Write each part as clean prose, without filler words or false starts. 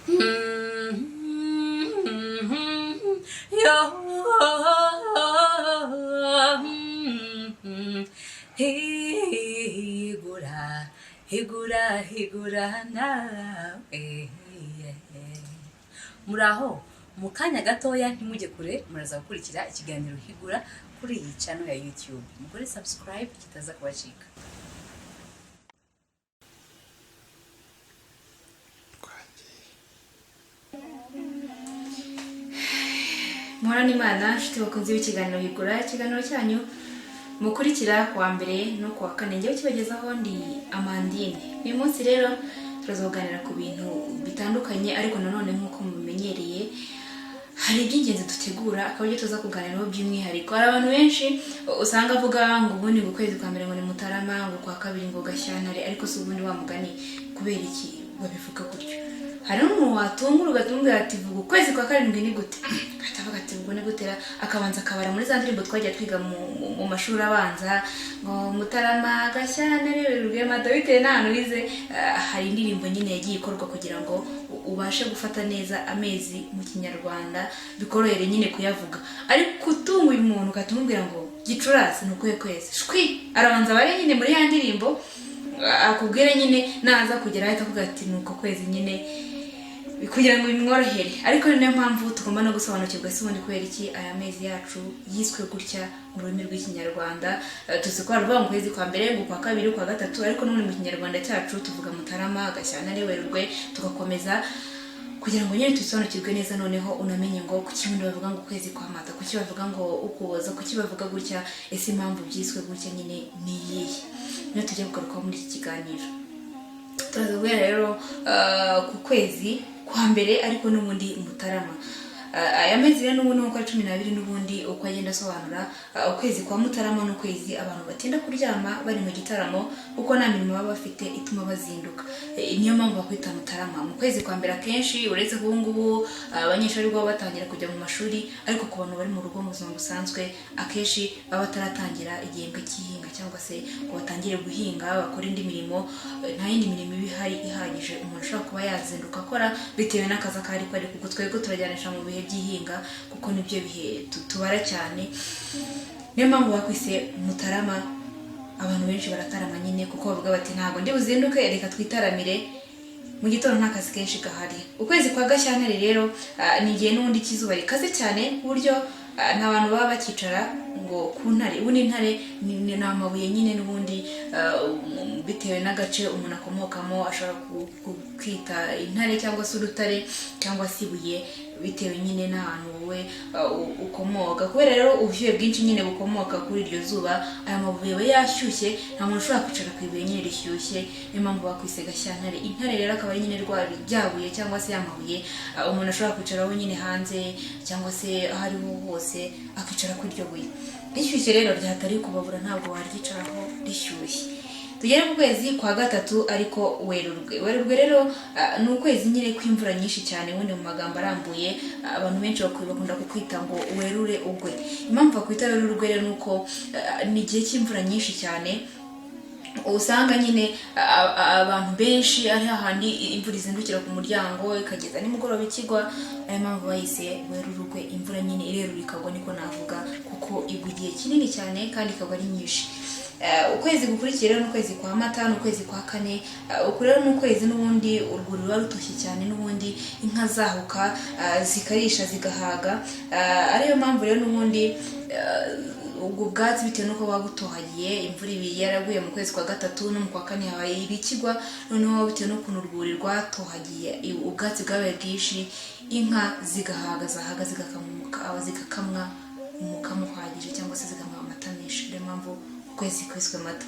Yo, higura nawe. Muraho mu kanya gatoya ntimujye kure, muraza gukurikira ikiganiro Higura kuri iyi channel ya YouTube. Mukore subscribe kitaza kubacika. Mwana Imana shiti bakunze ikiganiro Higura, ikiganiro cyanyu mukurikira kuwa mbere no kuwa kane njye kibagezaho ndi Amandine. Uyu munsi rero turazoganira ku bintu bitandukanye, ariko nanone nkuko mumenyereye hari iby'ingenzi dutegura akabyo tuza kuganiraho by'umwihariko. Hari abantu benshi usanga avuga ngo ubundi ngo kwezi kwa mbere ngo ni Mutarama, ngo kwa kabiri ngo Gashyantare, ariko si ubundi wa mugani kubera iki babivuga gutyo. Hari umuntu watungura ugatunga ati vuga ukwezi kwa karindwi ni gute, atavuga ati ubwo ni gutera, akabanza akabara muri za ndirimbo twajya twiga mu mashuri abanza ngo Mutarama, Gashyantare, Werurwe, Mata, bitewe n'ahantu wize. Hari indirimbo nyine yagiye ikorwa kugira ngo ubashe gufata neza amezi mu Kinyarwanda bikorohere nyine kuyavuga. Ariko utunga uyu muntu ukatumubwira ngo Gicurasi ni ukuhe kwezi, shwi arabanza bare nyine muri ya ndirimbo akubwire nyine naza kugera ahita avuga ati nuko kwezi nyine kugira ngo bimworohere. Ariko niyo mpamvu tugomba no gusobanukirwa se ubundi kubera iki aya mezi yacu yiswe gutya mu rurimi rw'Ikinyarwanda. Tuzi ko aravuga mu kwezi kwa mbere, ngo kwa kabiri, kwa gatatu, ariko n'ubundi mu Kinyarwanda cyacu tuvuga Mutarama, Gashyantare, Werurwe, tugakomeza kugira ngo nyine tusobanukirwe neza. Noneho unamenye ngo kuki ubundi bavuga ngo ukwezi kwa Mata, kuki bavuga ngo Ukuboza, kuki bavuga gutya, ese impamvu byiswe gutya nyine ni iyihe. Niyo tujya kugaruka muri iki kiganiro. Turavuga rero ku kwezi kwa mbere, ariko n'ubundi Mutarama. Aya mezi rero n'ubundi uko 12 n'ubundi uko agenda asobanura. Ukwezi kwa Mutarama n'ukwezi abantu batinda kuryama bari mu gitaramo, uko nta mirimo baba bafite ituma bazinduka. Niyo mpamvu bakwita Mutarama. Mu kwezi kwa mbere akenshi uretse kubu ngubu abanyeshuri bwo batangira kujya mu mashuri, ariko ku bantu bari mu rugo mu buzima busanzwe akenshi baba bataratangira igihembwe cy'ihinga, cyangwa se ngo batangire guhinga bakora indi mirimo. Nta yindi mirimo ihari ihagije umuntu ashobora kuba yazinduka akora bitewe n'akazi akari ko, ariko twebwe turajyanisha mu bihe by'ihinga kuko nibyo bihe tubara cyane. Niyo mpamvu bakwise Mutarama. Abantu benshi baratarama nyine kuko bavuga bati ntabwo ndi buzinduke, reka twitaramire mu gitondo nta kazi kenshi gahari. Ukwezi kwa Gashyantare rero ni igihe n'ubundi kizuba rikaze cyane ku buryo nta bantu baba bakicara ngo ku ntare. Ubundi intare ni amabuye nyine n'ubundi bitewe n'agace umuntu akomokamo ashobora kwita intare cyangwa se urutare cyangwa se ibuye bitewe nyine n'ahantu wowe ukomoka. Kubera rero ubushyuhe bwinshi nyine bukomoka kuri iryo zuba, aya mabuye aba yashyushye, nta muntu ushobora kwicara ku ibuye nyine rishyushye. Niyo mpamvu bakwise Gashyantare. Intare rero akaba ari nyine ryabuye cyangwa se yamabuye umuntu ashobora kwicaraho nyine hanze cyangwa se aho ariho hose akicara kuri iryo buye rishyushye. Rero ryatari kubabura ntabwo waryicaraho rishyushye. Tugere ku kwezi kwa gatatu, ariko Werurwe. Werurwe rero ni ukwezi nyine kw'imvura nyinshi cyane. Ubundi mu magambo arambuye abantu benshi bakunda kukwita ngo werure ugwe. Impamvu bakwita werurwe rero nuko ni igihe cy'imvura nyinshi cyane. Usanga nyine abantu benshi ari hahandi imvura izindukira ku muryango ikageza nimugoroba ikigwa. Ayo mpamvu bayise werurwe, imvura nyine irerura ikagwa, niko navuga, kuko igwa igihe kinini cyane kandi ikagwa ari nyinshi. Ukwezi gukurikiye rero n'ukwezi kwa Mata, n'ukwezi kwa kane. Uku rero n'ukwezi n'ubundi urwuri ruba rutoshye cyane, n'ubundi inka zahuka zikarisha zigahaga. Ariyo mpamvu rero n'ubundi ubwo bwatsi bitewe nuko buba butohagiye, imvura ibiri yaraguye mu kwezi kwa gatatu no mu kwa kane habaye ibikigwa. Noneho bitewe n'ukuntu urwuri rwatohagiye ubwatsi bwabaye bwinshi, inka zigahaga, zahaga zigakamwa umukamo uhagije cyangwa se zikamwa amata menshi. Niyo mpamvu ukwezi kwiswe Mata.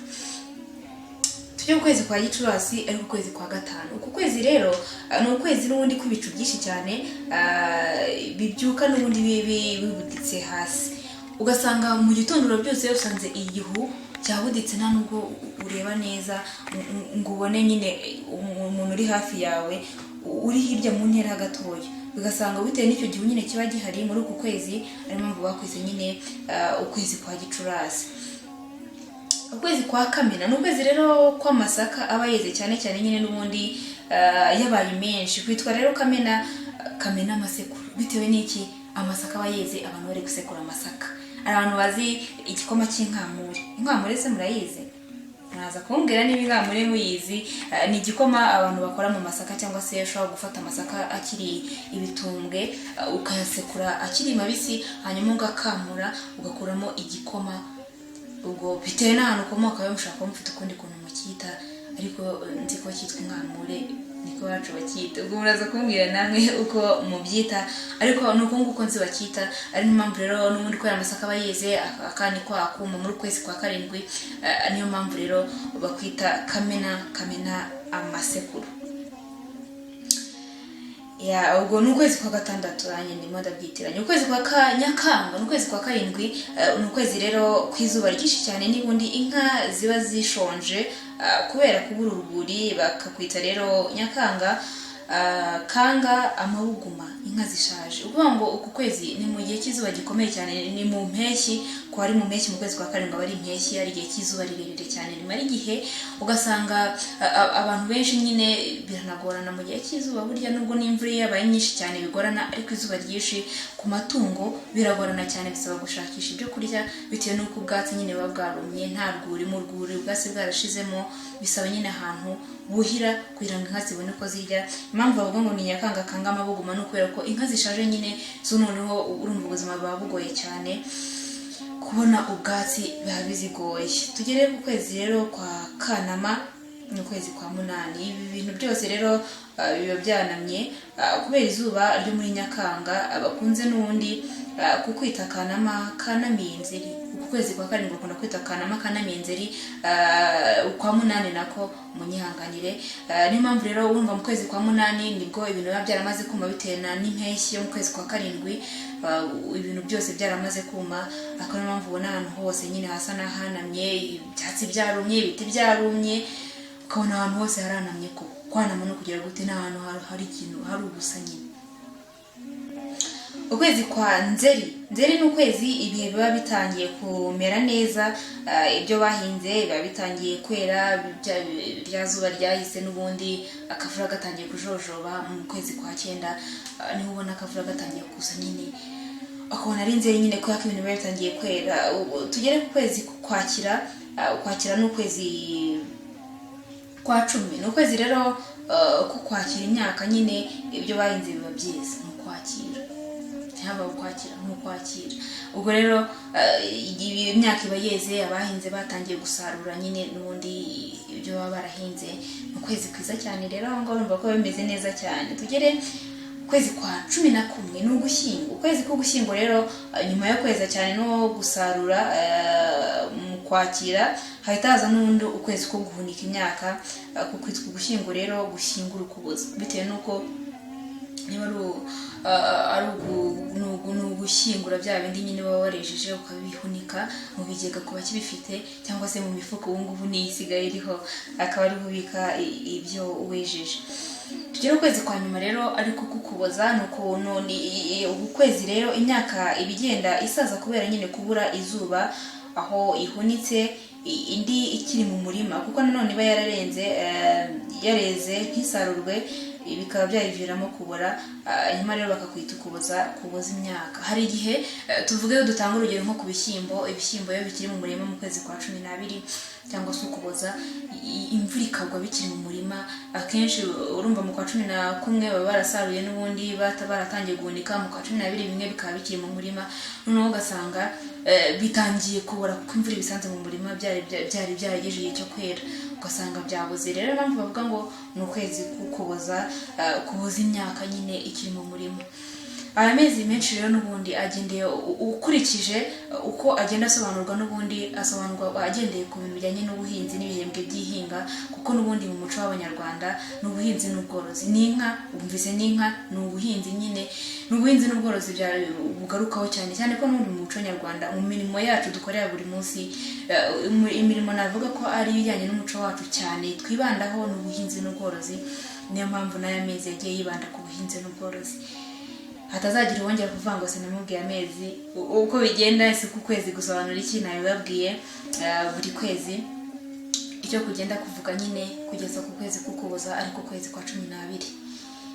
Tujye mu kwezi kwa Gicurasi, ariko ukwezi kwa gatanu. Uku kwezi rero ni ukwezi n'ubundi kw'ibicu byinshi cyane bibyuka n'ubundi bibuditse hasi. Ugasanga mu gitondo urabyose usanze igihu cyabuditse, nta nubwo ureba neza ngo ubone nyine umuntu uri hafi yawe uri hirya mu ntera gatoya. Ugasanga bitewe n'icyo gihu nyine kiba gihari muri uku kwezi, ariyo mpamvu bakwise nyine ukwezi kwa Gicurasi. Ukwezi kwa Kamena ni ukwezi rero kw'amasaka aba yeze cyane cyane nyine n'ubundi yabaye menshi kwitwa rero kamena amasekuru bitewe n'iki amasaka aba yeze abantu bari gusekura amasaka. Abantu bazi igikoma cy'inkamure se murayizi? Naza kumbwira niba inkamure muyizi. Ni igikoma abantu bakora mu masaka cyangwa se ushobora gufata amasaka akiri ibitumbwe ukayasekura akiri mabisi hanyuma ugakamura ugakuramo igikoma. Ubwo bitewe n'ahantu ukomoka mushaka ko mufite ukundi kuntu mukita, ariko nzi ko cyitwa inkamure niko bacu bakita. Ubwo muraza kumbwira namwe uko mubyita, ariko nuko nguko nzi bakita. Ari impamvu rero n'ubundi ko amasaka bayeze akani kwa akuma muri kwezi kwa 7, niyo mpamvu rero bakwita kamena amasekuru. Ya ubwo n'ukwezi kwa 6 anye ndimo ndabyitiranye. Ukwezi kwa Nyakanga n'ukwezi kwa 7 n'ukwezi rero kwizuba ryinshi cyane nibundi inka ziba zishonje kubera kubura uruburi bakakwita rero Nyakanga. Kanga amabuguma inka zishaje. Ubwo ngo uku kwezi ni mu gihe cy'izuba gikomeye cyane, ni mu mpeshyi. Ko ari mu mpeshyi mu kwezi kwa 7 bari impeshyi, ari igihe cy'izuba rirerire cyane rimara igihe, ugasanga abantu benshi nyine biranagorana mu gihe cy'izuba. Burya nubwo n'imvura yabaye nyinshi cyane bigorana, ariko izuba ryinshi ku matungo biragorana cyane, bisaba gushakisha ibyo kurya bitewe n'uko ubwatsi nyine buba bwarumye, nta rwuri mu rwuri ubwatsi bwarashizemo, bisaba nyine ahantu buhira kugira ngo inka zibone ko zirya. Impamvu bavuga ngo ni Nyakanga kanga amabuguma no kubera ko inka zishaje nyine zo noneho urumva ubuzima bwa bugoye cyane, kubona ubwatsi biba bizigoye. Tugere ku kwezi rero kwa Kanama n'ukwezi kwa 8. Ibi bintu byose rero biba byanamye kubera izuba ryo muri Nyakanga. Abakunze n'ubundi kukwita Kanama kanamiye Nzeri. Uku kwezi kwa 7 bakunda kwita Kanama kanamiye Nzeri. Kwa 8 nako munyihanganire. Ni mpamvu rero urumva mu kwezi kwa 8 nibwo ibintu biba byaramaze kuma bitewe n'impeshyi yo mu kwezi kwa 7. Ibintu byose byaramaze kuma, akaba niyo mpamvu ubona ahantu hose nyine hasa n'ahanamye, ibyatsi byarumye, ibiti byarumye, ukabona ahantu hose haranamye. Ko kwanama no kugera gute n'ahantu hari ikintu hari ubusa nyine. Ukwezi kwa Nzeri ni ukwezi ibihe biba bitangiye kumera neza, ibyo bahinze biba bitangiye kwera, bya zuba ryahise n'ubundi akavura gatangiye kujojoba. Mu kwezi kwa 9 niho ubona akavura gatangiye kuza nyine, akabona ari Nzeri nyine ko ibintu biba bitangiye kwera. Tugere ku kwezi Ukwakira n'ukwezi kwa 10. N'ukwezi rero ko kwakira imyaka nyine ibyo bahinze biba byiza mu kwakira, haba ukwakira n'ukwakira. Ubwo rero imyaka iba yeze, abahinze batangiye gusarura nyine n'ubundi ibyo baba barahinze. Mu kwezi kwiza cyane rero aho ngaho urumva ko bimeze neza cyane. Tugere kwezi kwa 11 ni Ugushyingo. Ukwezi k'Ugushyingo rero nyuma yo kweza cyane no gusarura mu kwakira hahita haza n'undi ukwezi ko guhunika imyaka. Ku kwezi k'Ugushyingo rero gushyingura Ukuboza, bitewe n'uko niba ari ugushyingura bya bindi nyine baba warejeje ukabihunika mu bigega ku bakibifite, cyangwa se mu mifuka ubu ngubu n'isigaye iriho akaba ari ubika ibyo wejeje. Tugere ukwezi kwa nyuma rero ariko kukuboza nuko ubu kwezi rero imyaka ibigenda isaza kubera nyine kubura izuba, aho ihunitse indi ikiri mu murima, kuko nanone iba yareze ntisarurwe, bikaba byayiviramo kubora. Nyuma rero bakakwita kuboza imyaka. Hari igihe tuvuge dutanga urugero nko ku ibishyimbo iyo bikiri mu murima mu kwezi kwa 12 cyangwa se ukuboza, imvura ikagwa bikiri mu murima. Akenshi urumva mu kwa 11 baba barasaruye n'ubundi baratangiye guhunika, mu kwa 12 bimwe bikaba bikiri mu murima, noneho ugasanga bitangiye kubora kuko imvura ibisanze mu murima byari byaragejeje igihe cyo kwera, ugasanga byabuze. Rero mpamvu bavuga ngo ni ukwezi kuboza imyaka nyine ikiri mu murima. Aya mezi menshi rero n'ubundi agendeye ukurikije uko agenda asobanurwa, n'ubundi asobanurwa agendeye ku bintu bijyanye n'ubuhinzi n'ibihembwe by'ihinga, kuko n'ubundi mu muco w'Abanyarwanda n'ubuhinzi n'ubworozi. N'inka umvise n'inka n'ubuhinzi nyine, n'ubuhinzi n'ubworozi bugarukaho cyane cyane ko n'ubundi mu muco nyarwanda mu mirimo yacu dukorera buri munsi, imirimo navuga ko ari ibijyanye n'umuco wacu cyane twibandaho n'ubuhinzi n'ubworozi. Niyo mpamvu n'aya mezi yagiye yibanda ku buhinzi n'ubworozi. Hatazagira wongera kuvuga ngo sinamubwiye amezi uko bigenda, si ku kwezi gusobanura iki nabibabwiye. Buri kwezi icyo kugenda kuvuga nyine kugeza ku kwezi k'Ukuboza ariko kwezi kwa 12.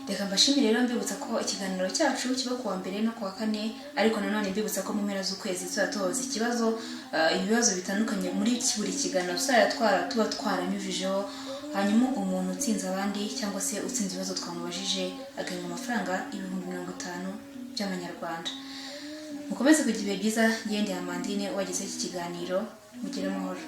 Reka mbashimire rero mbibutsa ko ikiganiro cyacu kiba kuwa mbere no kuwa kane, ariko nanone mbibutsa ko mu mpera z'ukwezi tuzatoza ibibazo bitandukanye muri buri kiganiro tuba twaranyujijeho, hanyuma umuntu utsinze abandi cyangwa se utsinze ibibazo twamubajije agahembwa amafaranga 50,000 by'amanyarwanda. Mukomeze kugira ibihe byiza, ngende Amandine wagize iki kiganiro, mugire amahoro.